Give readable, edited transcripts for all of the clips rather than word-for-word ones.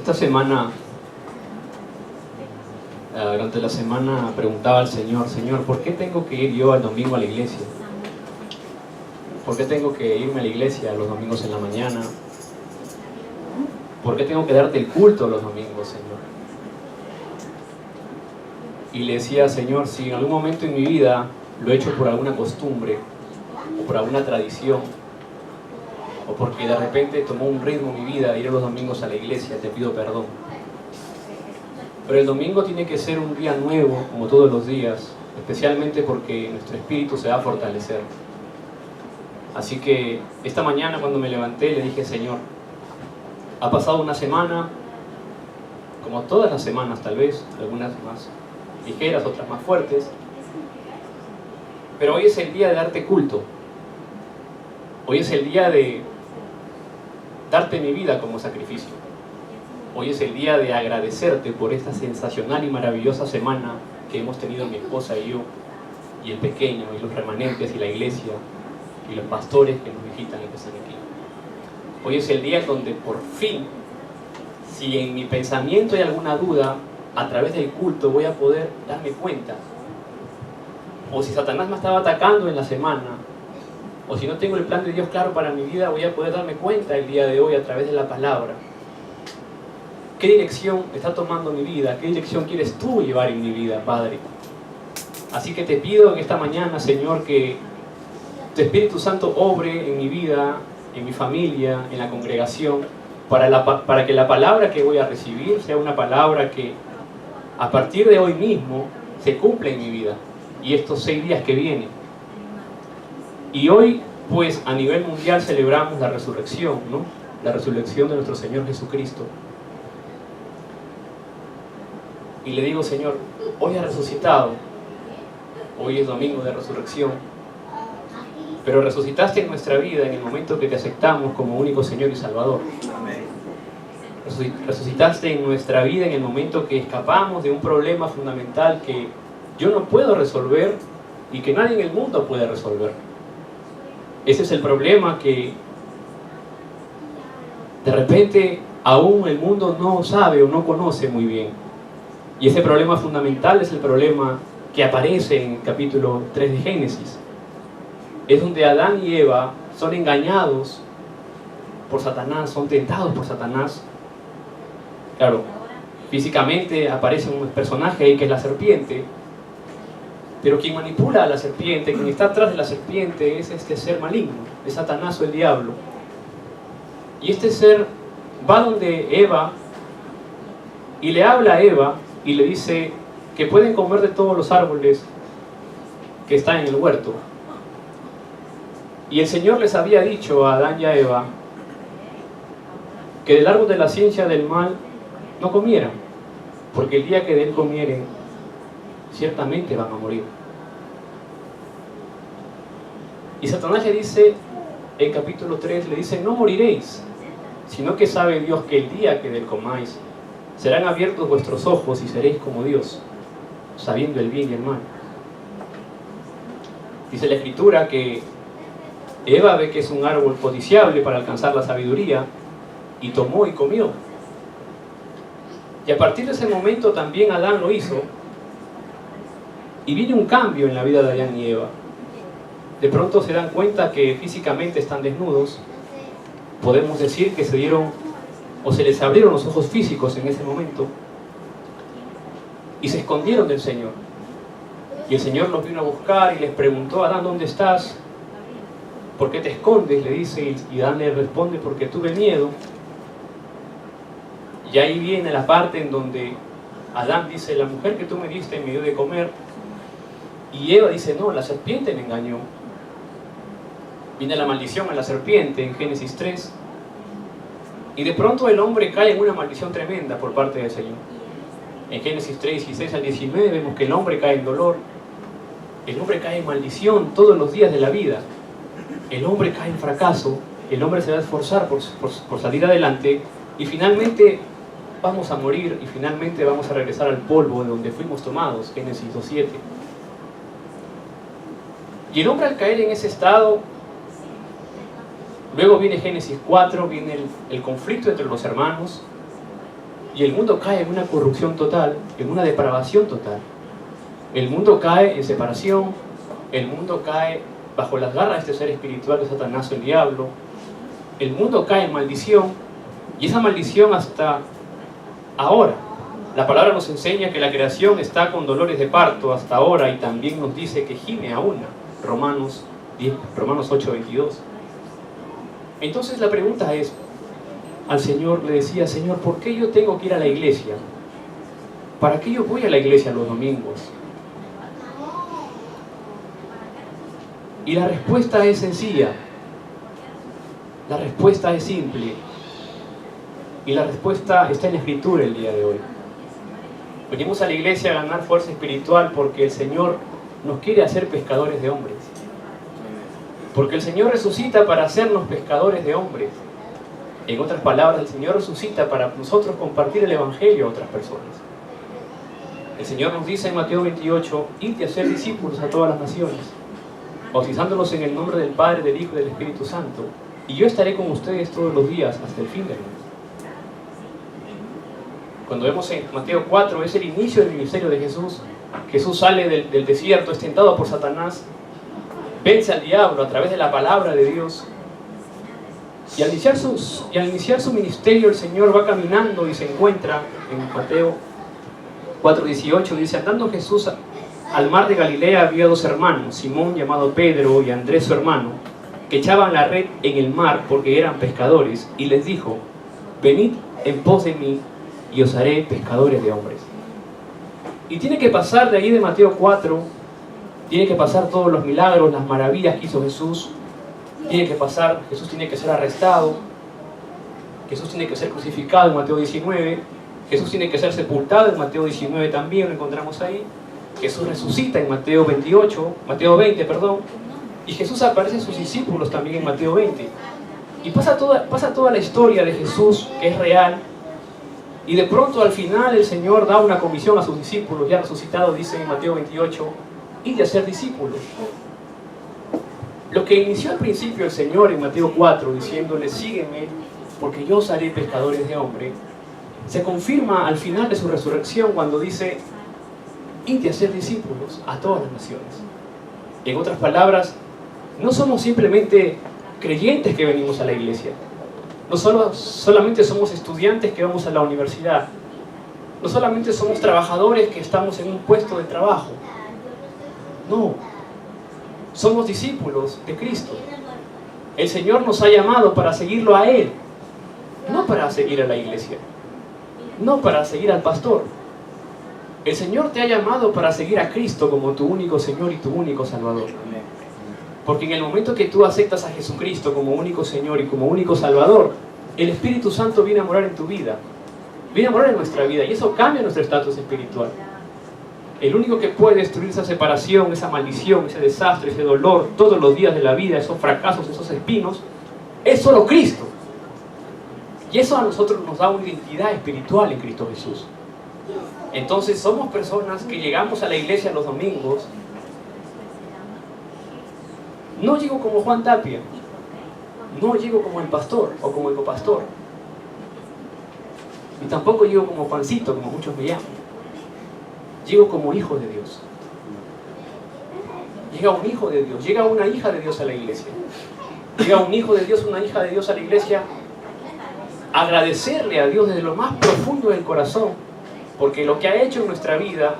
Esta semana, durante la semana, preguntaba al Señor, Señor, ¿por qué tengo que ir yo el domingo a la iglesia? ¿Por qué tengo que irme a la iglesia los domingos en la mañana? ¿Por qué tengo que darte el culto los domingos, Señor? Y le decía, Señor, si en algún momento en mi vida lo he hecho por alguna costumbre, o por alguna tradición, o porque de repente tomó un ritmo mi vida ir los domingos a la iglesia, te pido perdón. Pero el domingo tiene que ser un día nuevo, como todos los días, especialmente porque nuestro espíritu se va a fortalecer. Así que esta mañana cuando me levanté le dije, Señor, ha pasado una semana, como todas las semanas tal vez, algunas más ligeras, otras más fuertes, pero hoy es el día de darte culto. Hoy es el día de darte mi vida como sacrificio. Hoy es el día de agradecerte por esta sensacional y maravillosa semana que hemos tenido mi esposa y yo, y el pequeño, y los remanentes, y la iglesia, y los pastores que nos visitan y que están aquí. Hoy es el día en donde por fin, si en mi pensamiento hay alguna duda, a través del culto voy a poder darme cuenta. O si Satanás me estaba atacando en la semana, o si no tengo el plan de Dios claro para mi vida, voy a poder darme cuenta el día de hoy a través de la palabra. ¿Qué dirección está tomando mi vida? ¿Qué dirección quieres tú llevar en mi vida, Padre? Así que te pido en esta mañana, Señor, que tu Espíritu Santo obre en mi vida, en mi familia, en la congregación, para que la palabra que voy a recibir sea una palabra que a partir de hoy mismo se cumpla en mi vida y estos 6 días que vienen. Y hoy, pues, a nivel mundial celebramos la resurrección, ¿no? La resurrección de nuestro Señor Jesucristo. Y le digo, Señor, hoy ha resucitado. Hoy es domingo de resurrección. Pero resucitaste en nuestra vida en el momento que te aceptamos como único Señor y Salvador. Resucitaste en nuestra vida en el momento que escapamos de un problema fundamental que yo no puedo resolver y que nadie en el mundo puede resolver. Ese es el problema que de repente aún el mundo no sabe o no conoce muy bien. Y ese problema fundamental es el problema que aparece en el capítulo 3 de Génesis. Es donde Adán y Eva son engañados por Satanás, son tentados por Satanás. Claro, físicamente aparece un personaje ahí que es la serpiente, pero quien manipula a la serpiente, quien está atrás de la serpiente es este ser maligno, es Satanás o el diablo. Y este ser va donde Eva y le habla a Eva y le dice que pueden comer de todos los árboles que están en el huerto. Y el Señor les había dicho a Adán y a Eva que del árbol de la ciencia del mal no comieran, porque el día que de él comieren, ciertamente van a morir. Y Satanás le dice, en capítulo 3, le dice, no moriréis, sino que sabe Dios que el día que de él comáis, serán abiertos vuestros ojos y seréis como Dios, sabiendo el bien y el mal. Dice la Escritura que Eva ve que es un árbol codiciable para alcanzar la sabiduría, y tomó y comió. Y a partir de ese momento también Adán lo hizo, y viene un cambio en la vida de Adán y Eva. De pronto se dan cuenta que físicamente están desnudos. Podemos decir que se dieron, o se les abrieron los ojos físicos en ese momento, y se escondieron del Señor. Y el Señor los vino a buscar y les preguntó, Adán, ¿dónde estás? ¿Por qué te escondes? Le dice, y Adán le responde, porque tuve miedo. Y ahí viene la parte en donde Adán dice, la mujer que tú me diste me dio de comer. Y Eva dice, no, la serpiente me engañó. Viene la maldición a la serpiente en Génesis 3. Y de pronto el hombre cae en una maldición tremenda por parte del Señor. En Génesis 3, 16 al 19 vemos que el hombre cae en dolor. El hombre cae en maldición todos los días de la vida. El hombre cae en fracaso. El hombre se va a esforzar por salir adelante. Y finalmente vamos a morir y finalmente vamos a regresar al polvo de donde fuimos tomados. Génesis 2:7. Y el hombre al caer en ese estado, luego viene Génesis 4, viene el conflicto entre los hermanos, Y el mundo cae en una corrupción total, en una depravación total. El mundo cae en separación, el mundo cae bajo las garras de este ser espiritual de Satanás o el diablo. El mundo cae en maldición, y esa maldición hasta ahora. La palabra nos enseña que la creación está con dolores de parto hasta ahora, y también nos dice que gime a una. Romanos 8:22. Entonces la pregunta es, al Señor le decía, Señor, ¿por qué yo tengo que ir a la iglesia? ¿Para qué yo voy a la iglesia los domingos? Y la respuesta es sencilla. La respuesta es simple. Y la respuesta está en la Escritura el día de hoy. Venimos a la iglesia a ganar fuerza espiritual porque el Señor nos quiere hacer pescadores de hombres. Porque el Señor resucita para hacernos pescadores de hombres. En otras palabras, el Señor resucita para nosotros compartir el Evangelio a otras personas. El Señor nos dice en Mateo 28, id a hacer discípulos a todas las naciones, bautizándolos en el nombre del Padre, del Hijo y del Espíritu Santo, y yo estaré con ustedes todos los días hasta el fin del mundo. Cuando vemos en Mateo 4, es el inicio del ministerio de Jesús. Jesús sale del desierto, es tentado por Satanás, vence al diablo a través de la palabra de Dios. Y al iniciar su ministerio, el Señor va caminando y se encuentra en Mateo 4:18, dice, andando Jesús al mar de Galilea, había dos hermanos, Simón llamado Pedro y Andrés su hermano, que echaban la red en el mar porque eran pescadores, y les dijo, venid en pos de mí y os haré pescadores de hombres. Y tiene que pasar de ahí de Mateo 4, tiene que pasar todos los milagros, las maravillas que hizo Jesús, tiene que pasar, Jesús tiene que ser arrestado, Jesús tiene que ser crucificado en Mateo 19, Jesús tiene que ser sepultado en Mateo 19 también, lo encontramos ahí, Jesús resucita en Mateo 20, y Jesús aparece en sus discípulos también en Mateo 20. Y pasa toda la historia de Jesús, que es real, y de pronto al final el Señor da una comisión a sus discípulos, ya resucitados, dice en Mateo 28, id a ser discípulos. Lo que inició al principio el Señor en Mateo 4, diciéndole, sígueme, porque yo os haré pescadores de hombres, se confirma al final de su resurrección cuando dice, id a ser discípulos a todas las naciones. En otras palabras, no somos simplemente creyentes que venimos a la iglesia. No solamente somos estudiantes que vamos a la universidad. No solamente somos trabajadores que estamos en un puesto de trabajo. No. Somos discípulos de Cristo. El Señor nos ha llamado para seguirlo a Él. No para seguir a la iglesia. No para seguir al pastor. El Señor te ha llamado para seguir a Cristo como tu único Señor y tu único Salvador. Porque en el momento que tú aceptas a Jesucristo como único Señor y como único Salvador, el Espíritu Santo viene a morar en tu vida, viene a morar en nuestra vida, y eso cambia nuestro estatus espiritual. El único que puede destruir esa separación, esa maldición, ese desastre, ese dolor, todos los días de la vida, esos fracasos, esos espinos, es solo Cristo. Y eso a nosotros nos da una identidad espiritual en Cristo Jesús. Entonces somos personas que llegamos a la iglesia los domingos. No llego como Juan Tapia, no llego como el pastor o como el copastor, y tampoco llego como Juancito, como muchos me llaman. Llego como hijo de Dios. Llega un hijo de Dios, llega una hija de Dios a la iglesia. Llega un hijo de Dios, una hija de Dios a la iglesia, a agradecerle a Dios desde lo más profundo del corazón, porque lo que ha hecho en nuestra vida,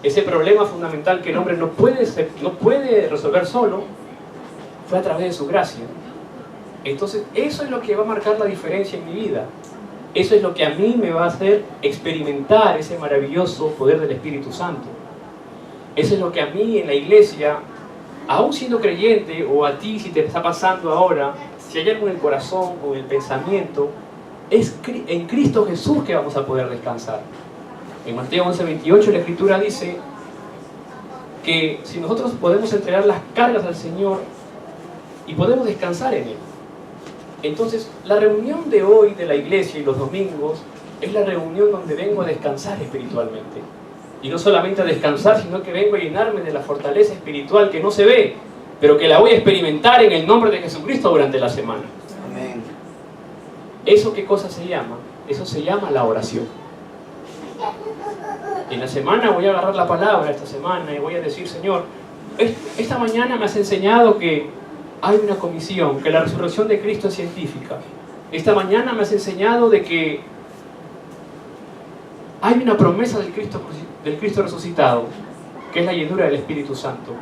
ese problema fundamental que el hombre no puede resolver solo, fue a través de su gracia. Entonces eso es lo que va a marcar la diferencia en mi vida. Eso es lo que a mí me va a hacer experimentar ese maravilloso poder del Espíritu Santo. Eso es lo que a mí en la iglesia, aún siendo creyente, o a ti si te está pasando ahora, si hay algo en el corazón o en el pensamiento, es en Cristo Jesús que vamos a poder descansar. En Mateo 11:28 la Escritura dice que si nosotros podemos entregar las cargas al Señor y podemos descansar en Él. Entonces, la reunión de hoy de la iglesia y los domingos es la reunión donde vengo a descansar espiritualmente. Y no solamente a descansar, sino que vengo a llenarme de la fortaleza espiritual que no se ve, pero que la voy a experimentar en el nombre de Jesucristo durante la semana. Amén. ¿Eso qué cosa se llama? Eso se llama la oración. En la semana voy a agarrar la palabra esta semana y voy a decir, Señor, esta mañana me has enseñado que hay una comisión, que la resurrección de Cristo es científica. Esta mañana me has enseñado de que hay una promesa del Cristo resucitado, que es la llenura del Espíritu Santo.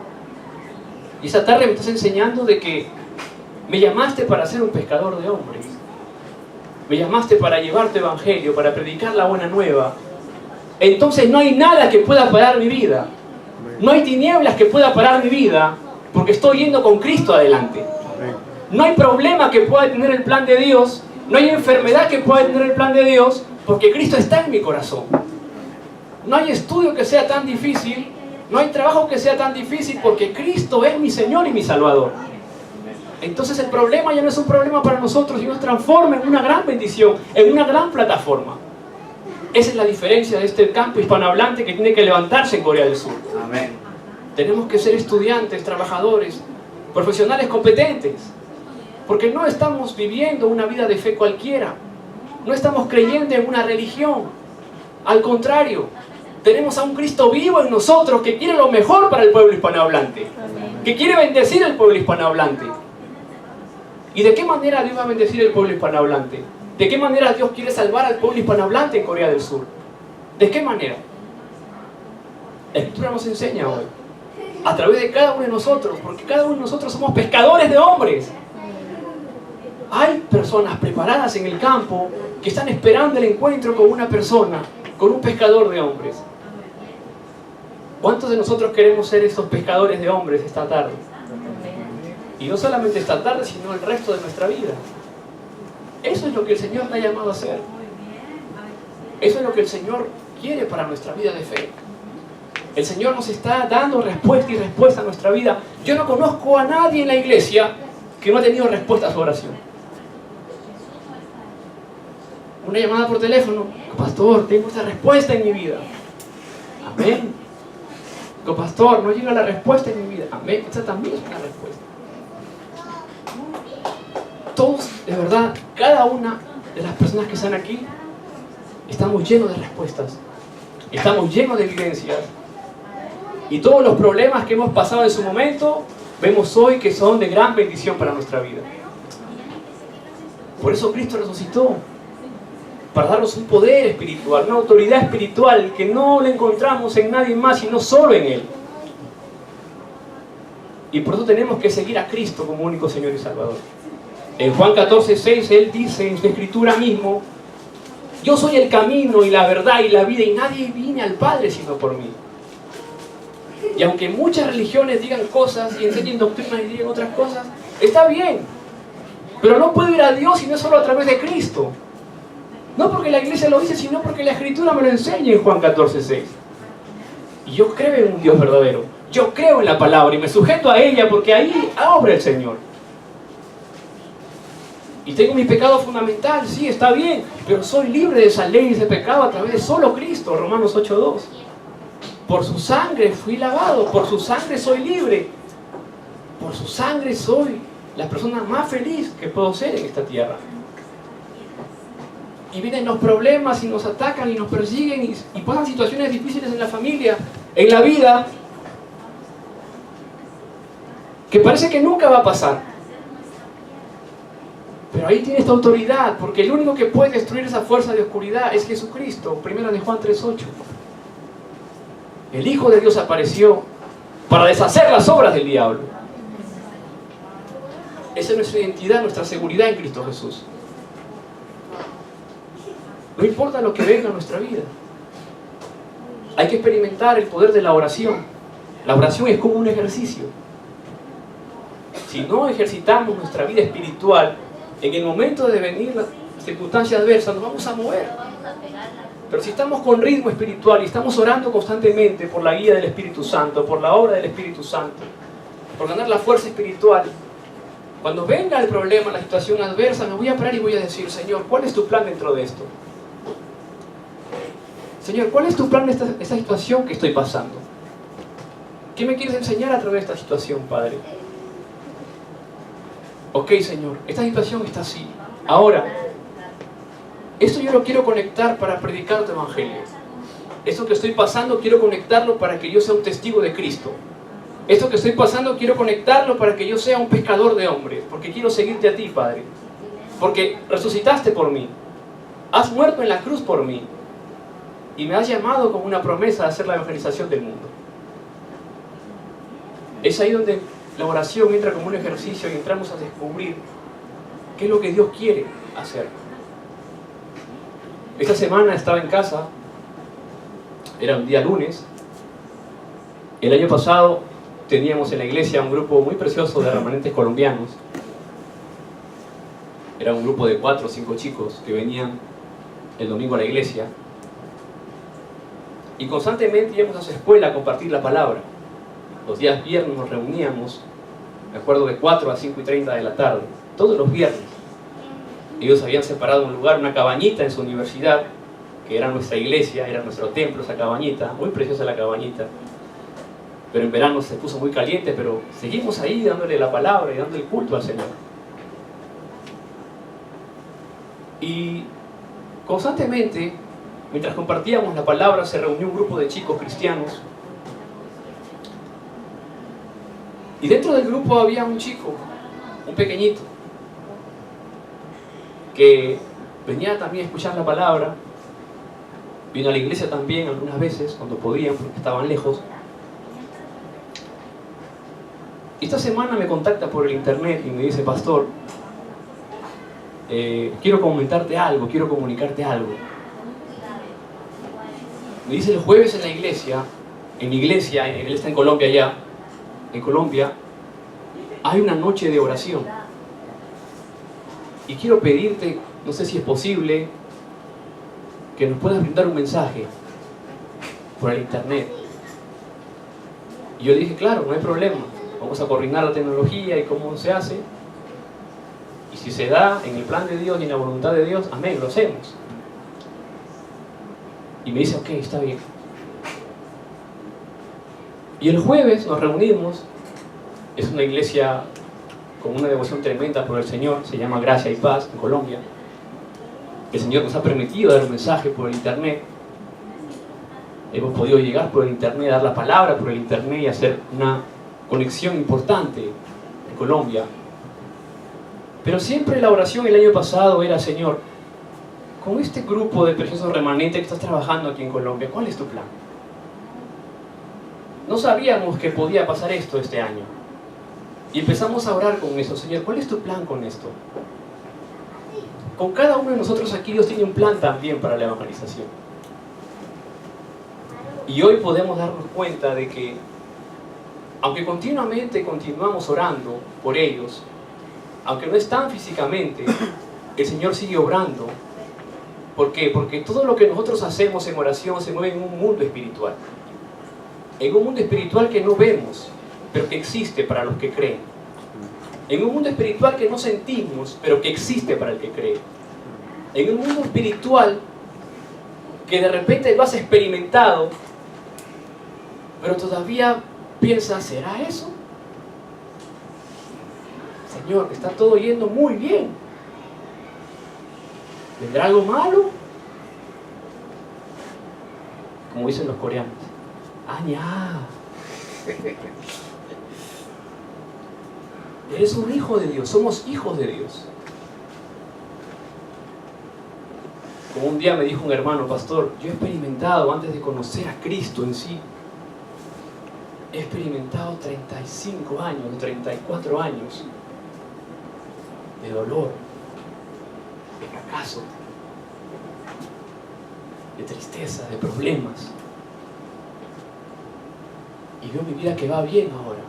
Y esta tarde me estás enseñando de que me llamaste para ser un pescador de hombres. Me llamaste para llevar tu evangelio, para predicar la buena nueva. Entonces no hay nada que pueda parar mi vida. No hay tinieblas que pueda parar mi vida, porque estoy yendo con Cristo adelante. No hay problema que pueda tener el plan de Dios. No hay enfermedad que pueda tener el plan de Dios, porque Cristo está en mi corazón. No hay estudio que sea tan difícil. No hay trabajo que sea tan difícil, porque Cristo es mi Señor y mi Salvador. Entonces el problema ya no es un problema para nosotros, sino se transforma en una gran bendición, en una gran plataforma. Esa es la diferencia de este campo hispanohablante que tiene que levantarse en Corea del Sur. Amén. Tenemos que ser estudiantes, trabajadores, profesionales competentes, porque no estamos viviendo una vida de fe cualquiera. No estamos creyendo en una religión. Al contrario, tenemos a un Cristo vivo en nosotros que quiere lo mejor para el pueblo hispanohablante, que quiere bendecir al pueblo hispanohablante. ¿Y de qué manera Dios va a bendecir al pueblo hispanohablante? ¿De qué manera Dios quiere salvar al pueblo hispanohablante en Corea del Sur? ¿De qué manera? La Escritura nos enseña hoy, a través de cada uno de nosotros, porque cada uno de nosotros somos pescadores de hombres. Hay personas preparadas en el campo que están esperando el encuentro con una persona, con un pescador de hombres. ¿Cuántos de nosotros queremos ser esos pescadores de hombres esta tarde? Y no solamente esta tarde, sino el resto de nuestra vida. Eso es lo que el Señor te ha llamado a hacer. Eso es lo que el Señor quiere para nuestra vida de fe. El Señor nos está dando respuesta y respuesta a nuestra vida. Yo no conozco a nadie en la iglesia que no ha tenido respuesta a su oración. Una llamada por teléfono: pastor, tengo esta respuesta en mi vida. Amén. Pastor, no llega la respuesta en mi vida. Amén. Esta también es una respuesta. Todos, de verdad, cada una de las personas que están aquí, estamos llenos de respuestas. Estamos llenos de evidencias. Y todos los problemas que hemos pasado en su momento, vemos hoy que son de gran bendición para nuestra vida. Por eso Cristo resucitó, para darnos un poder espiritual, una autoridad espiritual que no la encontramos en nadie más, sino solo en Él. Y por eso tenemos que seguir a Cristo como único Señor y Salvador. En Juan 14:6 Él dice en su Escritura mismo: yo soy el camino y la verdad y la vida, y nadie viene al Padre sino por mí. Y aunque muchas religiones digan cosas y enseñen doctrinas y digan otras cosas, está bien, pero no puedo ir a Dios si no es solo a través de Cristo. No porque la iglesia lo dice, sino porque la Escritura me lo enseña en Juan 14:6. Y yo creo en un Dios verdadero. Yo creo en la palabra y me sujeto a ella, porque ahí obra el Señor. Y tengo mi pecado fundamental, sí, está bien, pero soy libre de esa ley y ese pecado a través de solo Cristo. Romanos 8:2. Por su sangre fui lavado, por su sangre soy libre, por su sangre soy la persona más feliz que puedo ser en esta tierra. Y vienen los problemas y nos atacan y nos persiguen y pasan situaciones difíciles en la familia, en la vida, que parece que nunca va a pasar. Pero ahí tiene esta autoridad, porque el único que puede destruir esa fuerza de oscuridad es Jesucristo. 1 de Juan 3:8. El Hijo de Dios apareció para deshacer las obras del diablo. Esa es nuestra identidad, nuestra seguridad en Cristo Jesús. No importa lo que venga en nuestra vida. Hay que experimentar el poder de la oración. La oración es como un ejercicio. Si no ejercitamos nuestra vida espiritual, en el momento de venir las circunstancias adversas nos vamos a mover. Pero si estamos con ritmo espiritual y estamos orando constantemente por la guía del Espíritu Santo, por la obra del Espíritu Santo, por ganar la fuerza espiritual, cuando venga el problema, la situación adversa, me voy a parar y voy a decir: Señor, ¿cuál es tu plan dentro de esto? Señor, ¿cuál es tu plan de esta situación que estoy pasando? ¿Qué me quieres enseñar a través de esta situación, Padre? Ok, Señor, esta situación está así. Ahora, esto yo lo quiero conectar para predicar tu evangelio. Esto que estoy pasando quiero conectarlo para que yo sea un testigo de Cristo. Esto que estoy pasando quiero conectarlo para que yo sea un pescador de hombres, porque quiero seguirte a ti, Padre. Porque resucitaste por mí. Has muerto en la cruz por mí. Y me has llamado con una promesa de hacer la evangelización del mundo. Es ahí donde la oración entra como un ejercicio y entramos a descubrir qué es lo que Dios quiere hacer. Esta semana estaba en casa, era un día lunes. El año pasado teníamos en la iglesia un grupo muy precioso de remanentes colombianos. Era un grupo de 4 o 5 chicos que venían el domingo a la iglesia. Y constantemente íbamos a su escuela a compartir la palabra. Los días viernes nos reuníamos, me acuerdo, de 4 a 5:30 de la tarde, todos los viernes. Ellos habían separado un lugar, una cabañita en su universidad, que era nuestra iglesia, era nuestro templo, esa cabañita, muy preciosa la cabañita. Pero en verano se puso muy caliente, pero seguimos ahí dándole la palabra y dando el culto al Señor. Y constantemente, mientras compartíamos la palabra, se reunió un grupo de chicos cristianos. Y dentro del grupo había un chico, un pequeñito, que venía también a escuchar la palabra. Vino a la iglesia también algunas veces, cuando podían, porque estaban lejos. Y esta semana me contacta por el internet y me dice: pastor, quiero comentarte algo, quiero comunicarte algo. Me dice: el jueves en la iglesia, en mi iglesia, él está en Colombia ya, en Colombia, hay una noche de oración. Y quiero pedirte, no sé si es posible, que nos puedas brindar un mensaje por el internet. Y yo le dije: claro, no hay problema, vamos a coordinar la tecnología y cómo se hace. Y si se da en el plan de Dios y en la voluntad de Dios, amén, lo hacemos. Y me dice: ok, está bien. Y el jueves nos reunimos. Es una iglesia con una devoción tremenda por el Señor, se llama Gracia y Paz, en Colombia. El Señor nos ha permitido dar un mensaje por el internet. Hemos podido llegar por el internet, dar la palabra por el internet y hacer una conexión importante en Colombia. Pero siempre la oración el año pasado era: Señor, con este grupo de preciosos remanentes que estás trabajando aquí en Colombia, ¿cuál es tu plan? No sabíamos que podía pasar esto este año. Y empezamos a orar con eso: Señor, ¿cuál es tu plan con esto? Con cada uno de nosotros aquí Dios tiene un plan también para la evangelización. Y hoy podemos darnos cuenta de que, aunque continuamente continuamos orando por ellos, aunque no están físicamente, el Señor sigue obrando. ¿Por qué? Porque todo lo que nosotros hacemos en oración se mueve en un mundo espiritual. En un mundo espiritual que no vemos, pero que existe para los que creen. En un mundo espiritual que no sentimos, pero que existe para el que cree. En un mundo espiritual que de repente lo has experimentado, pero todavía piensas: ¿será eso? Señor, está todo yendo muy bien. ¿Vendrá algo malo? Como dicen los coreanos: ¡añá! Eres un hijo de Dios, somos hijos de Dios. Como un día me dijo un hermano: pastor, yo he experimentado, antes de conocer a Cristo en sí, he experimentado 35 años, 34 años de dolor, de fracaso, de tristeza, de problemas. Y veo mi vida que va bien ahora.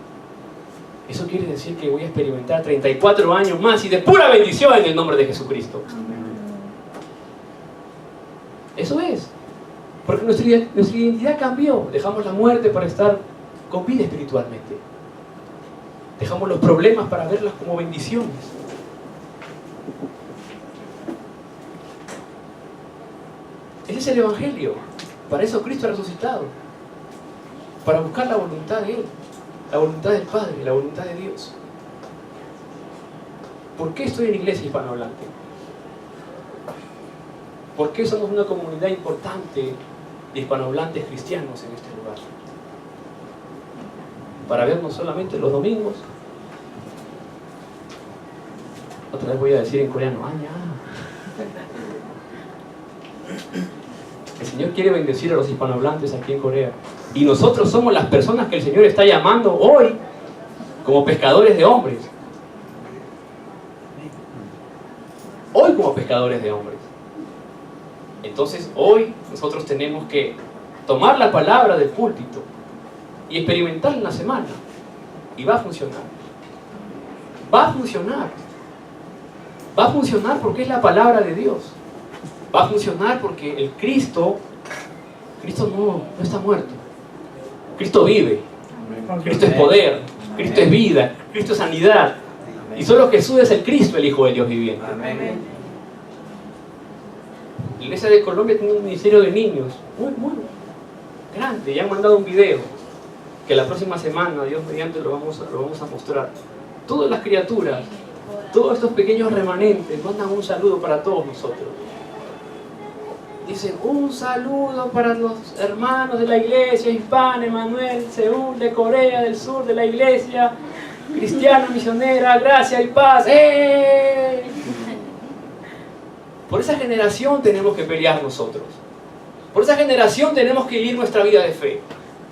Eso quiere decir que voy a experimentar 34 años más y de pura bendición en el nombre de Jesucristo. Eso es. Porque nuestra identidad cambió. Dejamos la muerte para estar con vida espiritualmente. Dejamos los problemas para verlas como bendiciones. Ese es el Evangelio. Para eso Cristo ha resucitado. Para buscar la voluntad de Él. La voluntad del Padre, la voluntad de Dios. ¿Por qué estoy en Iglesia Hispanohablante? ¿Por qué somos una comunidad importante de hispanohablantes cristianos en este lugar. Para vernos solamente los domingos. Otra vez voy a decir en coreano, ¡aña! El Señor quiere bendecir a los hispanohablantes aquí en Corea. Y nosotros somos las personas que el Señor está llamando hoy como pescadores de hombres. Hoy como pescadores de hombres. Entonces hoy nosotros tenemos que tomar la palabra del púlpito y experimentar en la semana. Y va a funcionar. Va a funcionar. Va a funcionar porque es la palabra de Dios. Va a funcionar porque el Cristo no está muerto. Cristo vive. Cristo es poder. Cristo es vida. Cristo es sanidad. Y solo Jesús es el Cristo, el Hijo de Dios viviente. La Iglesia de Colombia tiene un ministerio de niños muy grande. Ya han mandado un video que la próxima semana, Dios mediante, lo vamos a mostrar. Todas las criaturas, todos estos pequeños remanentes mandan un saludo para todos nosotros. Dicen un saludo para los hermanos de la iglesia hispana, Emanuel, Seúl, de Corea del Sur, de la iglesia cristiana misionera, gracia y paz. ¡Eh! Por esa generación tenemos que pelear nosotros. Por esa generación tenemos que vivir nuestra vida de fe.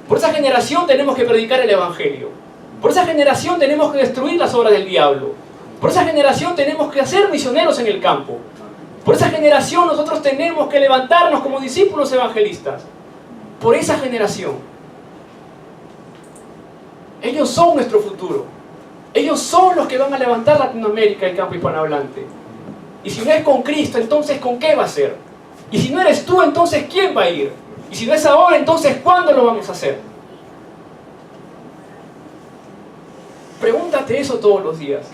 Por esa generación tenemos que predicar el Evangelio. Por esa generación tenemos que destruir las obras del diablo. Por esa generación tenemos que hacer misioneros en el campo. Por esa generación nosotros tenemos que levantarnos como discípulos evangelistas. Por esa generación. Ellos son nuestro futuro. Ellos son los que van a levantar Latinoamérica, el campo hispanohablante. Y si no es con Cristo, entonces ¿con qué va a ser? Y si no eres tú, entonces ¿quién va a ir? Y si no es ahora, entonces ¿cuándo lo vamos a hacer? Pregúntate eso todos los días.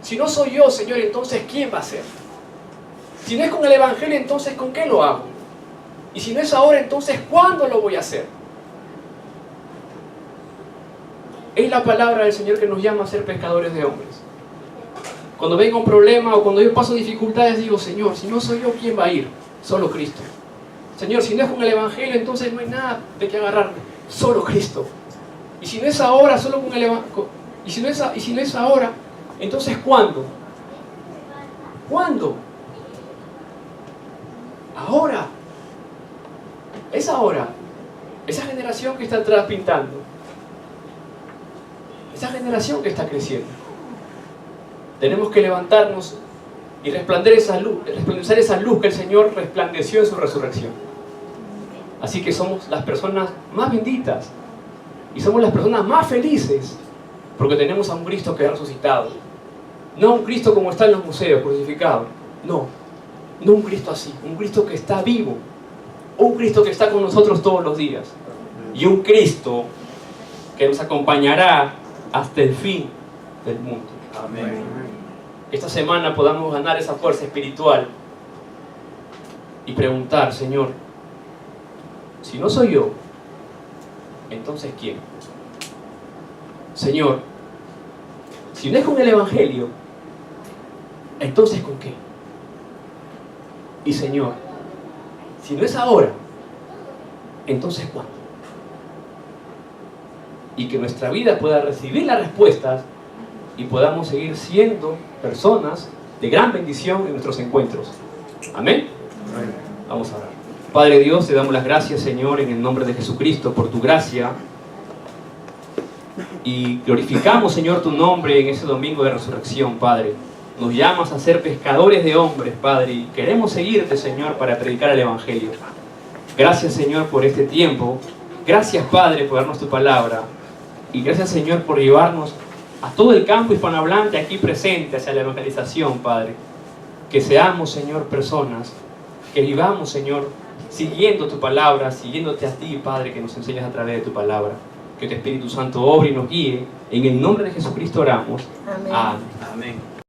Si no soy yo, Señor, entonces ¿quién va a ser? Si no es con el Evangelio, entonces ¿con qué lo hago? Y si no es ahora, entonces ¿cuándo lo voy a hacer? Es la palabra del Señor que nos llama a ser pescadores de hombres. Cuando venga un problema o cuando yo paso dificultades, digo, Señor, si no soy yo, ¿quién va a ir? Solo Cristo. Señor, si no es con el Evangelio, entonces no hay nada de qué agarrarme. Solo Cristo. Y si no es ahora, solo con el Evangelio. Y si no es ahora, entonces ¿cuándo? ¿Cuándo? Ahora. Es ahora. Esa generación que está atrás pintando. Esa generación que está creciendo. Tenemos que levantarnos y resplandecer esa luz que el Señor resplandeció en su resurrección. Así que somos las personas más benditas y somos las personas más felices porque tenemos a un Cristo que ha resucitado. No un Cristo como está en los museos, crucificado. No un Cristo así, un Cristo que está vivo, un Cristo que está con nosotros todos los días y un Cristo que nos acompañará hasta el fin del mundo. Amén. Esta semana podamos ganar esa fuerza espiritual y preguntar, Señor, si no soy yo, entonces ¿quién? Señor, si no es con el Evangelio, entonces ¿con qué? Y Señor, si no es ahora, entonces ¿cuándo? Y que nuestra vida pueda recibir las respuestas y podamos seguir siendo personas de gran bendición en nuestros encuentros. Amén. Vamos a orar. Padre Dios, te damos las gracias, Señor, en el nombre de Jesucristo, por tu gracia. Y glorificamos, Señor, tu nombre en ese domingo de resurrección, Padre. Nos llamas a ser pescadores de hombres, Padre, y queremos seguirte, Señor, para predicar el Evangelio. Gracias, Señor, por este tiempo. Gracias, Padre, por darnos tu palabra. Y gracias, Señor, por llevarnos a todo el campo hispanohablante aquí presente hacia la evangelización, Padre. Que seamos, Señor, personas que vivamos, Señor, siguiendo tu palabra, siguiéndote a ti, Padre, que nos enseñas a través de tu palabra. Que tu Espíritu Santo obre y nos guíe. En el nombre de Jesucristo oramos. Amén. Amén.